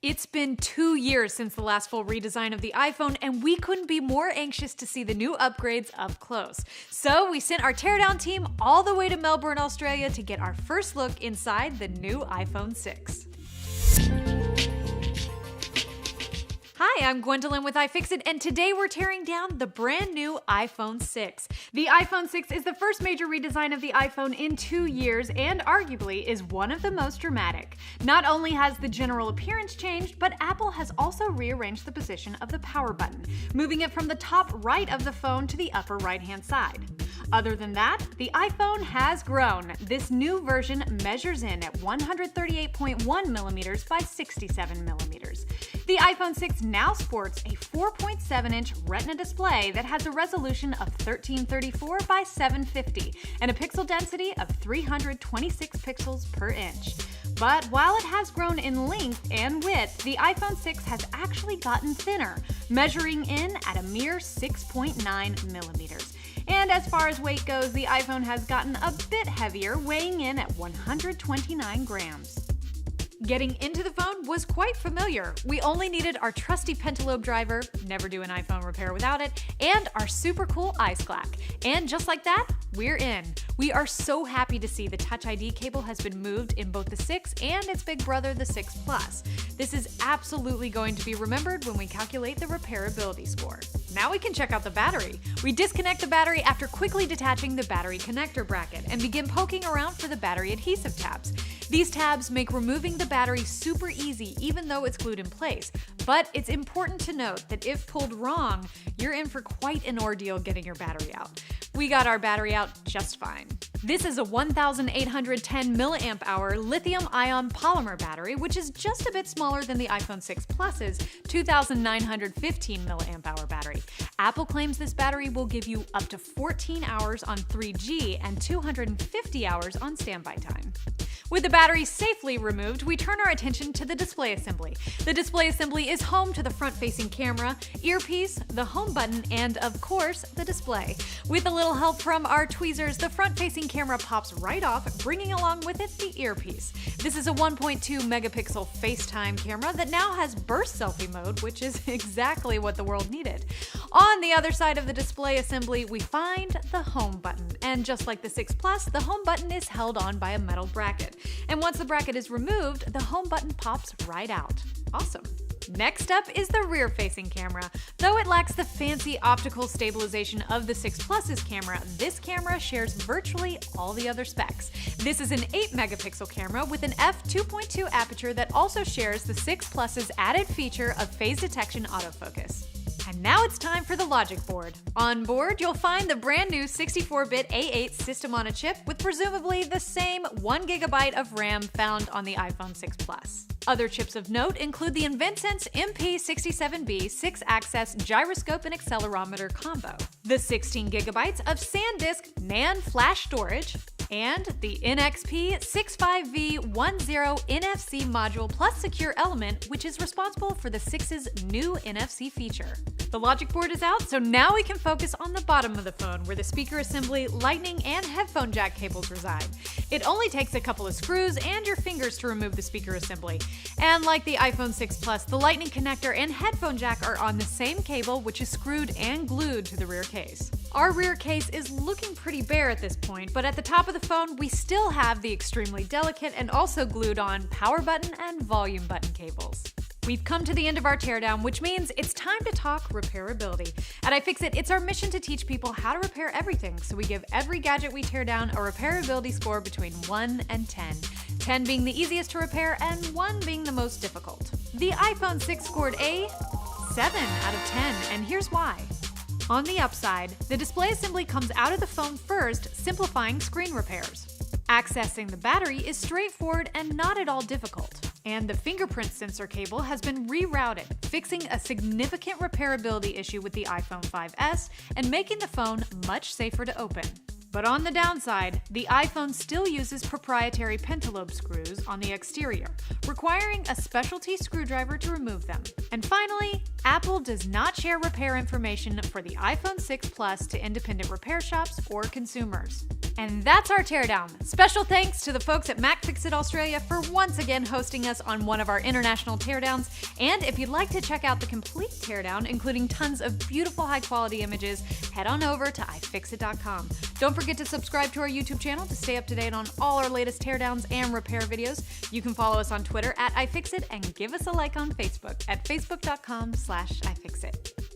It's been 2 years since the last full redesign of the iPhone, and we couldn't be more anxious to see the new upgrades up close. So we sent our Teardown team all the way to Melbourne, Australia to get our first look inside the new iPhone 6. Hi, I'm Gwendolyn with iFixit, and today we're tearing down the brand new iPhone 6. The iPhone 6 is the first major redesign of the iPhone in 2 years and arguably is one of the most dramatic. Not only has the general appearance changed, but Apple has also rearranged the position of the power button, moving it from the top right of the phone to the upper right-hand side. Other than that, the iPhone has grown. This new version measures in at 138.1 millimeters by 67 millimeters. The iPhone 6 now sports a 4.7-inch Retina display that has a resolution of 1334 by 750 and a pixel density of 326 pixels per inch. But while it has grown in length and width, the iPhone 6 has actually gotten thinner, measuring in at a mere 6.9 millimeters. And as far as weight goes, the iPhone has gotten a bit heavier, weighing in at 129 grams. Getting into the phone was quite familiar. We only needed our trusty pentalobe driver, never do an iPhone repair without it, and our super cool ice clack. And just like that, we're in. We are so happy to see the Touch ID cable has been moved in both the 6 and its big brother, the 6 Plus. This is absolutely going to be remembered when we calculate the repairability score. Now we can check out the battery. We disconnect the battery after quickly detaching the battery connector bracket and begin poking around for the battery adhesive tabs. These tabs make removing the battery super easy even though it's glued in place. But it's important to note that if pulled wrong, you're in for quite an ordeal getting your battery out. We got our battery out just fine. This is a 1,810 milliamp hour lithium-ion polymer battery, which is just a bit smaller than the iPhone 6 Plus's 2,915 milliamp hour battery. Apple claims this battery will give you up to 14 hours on 3G and 250 hours on standby time. With the battery safely removed, we turn our attention to the display assembly. The display assembly is home to the front-facing camera, earpiece, the home button, and of course, the display. With a little help from our tweezers, the front-facing camera pops right off, bringing along with it the earpiece. This is a 1.2 megapixel FaceTime camera that now has burst selfie mode, which is exactly what the world needed. On the other side of the display assembly, we find the home button. And just like the 6 Plus, the home button is held on by a metal bracket. And once the bracket is removed, the home button pops right out. Awesome. Next up is the rear-facing camera. Though it lacks the fancy optical stabilization of the 6 Plus's camera, this camera shares virtually all the other specs. This is an 8 megapixel camera with an f2.2 aperture that also shares the 6 Plus's added feature of phase detection autofocus. And now it's time for the logic board. On board, you'll find the brand new 64-bit A8 system on a chip with presumably the same 1GB of RAM found on the iPhone 6 Plus. Other chips of note include the InvenSense MP67B 6-axis gyroscope and accelerometer combo, the 16GB of SanDisk NAND flash storage, and the NXP65V10 NFC module plus secure element, which is responsible for the 6's new NFC feature. The logic board is out, so now we can focus on the bottom of the phone where the speaker assembly, lightning, and headphone jack cables reside. It only takes a couple of screws and your fingers to remove the speaker assembly. And like the iPhone 6 Plus, the lightning connector and headphone jack are on the same cable, which is screwed and glued to the rear case. Our rear case is looking pretty bare at this point, but at the top of the phone, we still have the extremely delicate and also glued on power button and volume button cables. We've come to the end of our teardown, which means it's time to talk repairability. At iFixit, it's our mission to teach people how to repair everything, so we give every gadget we tear down a repairability score between 1 and 10. 10 being the easiest to repair and 1 being the most difficult. The iPhone 6 scored a 7 out of 10, and here's why. On the upside, the display assembly comes out of the phone first, simplifying screen repairs. Accessing the battery is straightforward and not at all difficult. And the fingerprint sensor cable has been rerouted, fixing a significant repairability issue with the iPhone 5S and making the phone much safer to open. But on the downside, the iPhone still uses proprietary pentalobe screws on the exterior, requiring a specialty screwdriver to remove them. And finally, Apple does not share repair information for the iPhone 6 Plus to independent repair shops or consumers. And that's our teardown. Special thanks to the folks at MacFixit Australia for once again hosting us on one of our international teardowns. And if you'd like to check out the complete teardown, including tons of beautiful high-quality images, head on over to iFixit.com. Don't forget to subscribe to our YouTube channel to stay up to date on all our latest teardowns and repair videos. You can follow us on Twitter at iFixit and give us a like on Facebook at facebook.com/iFixit.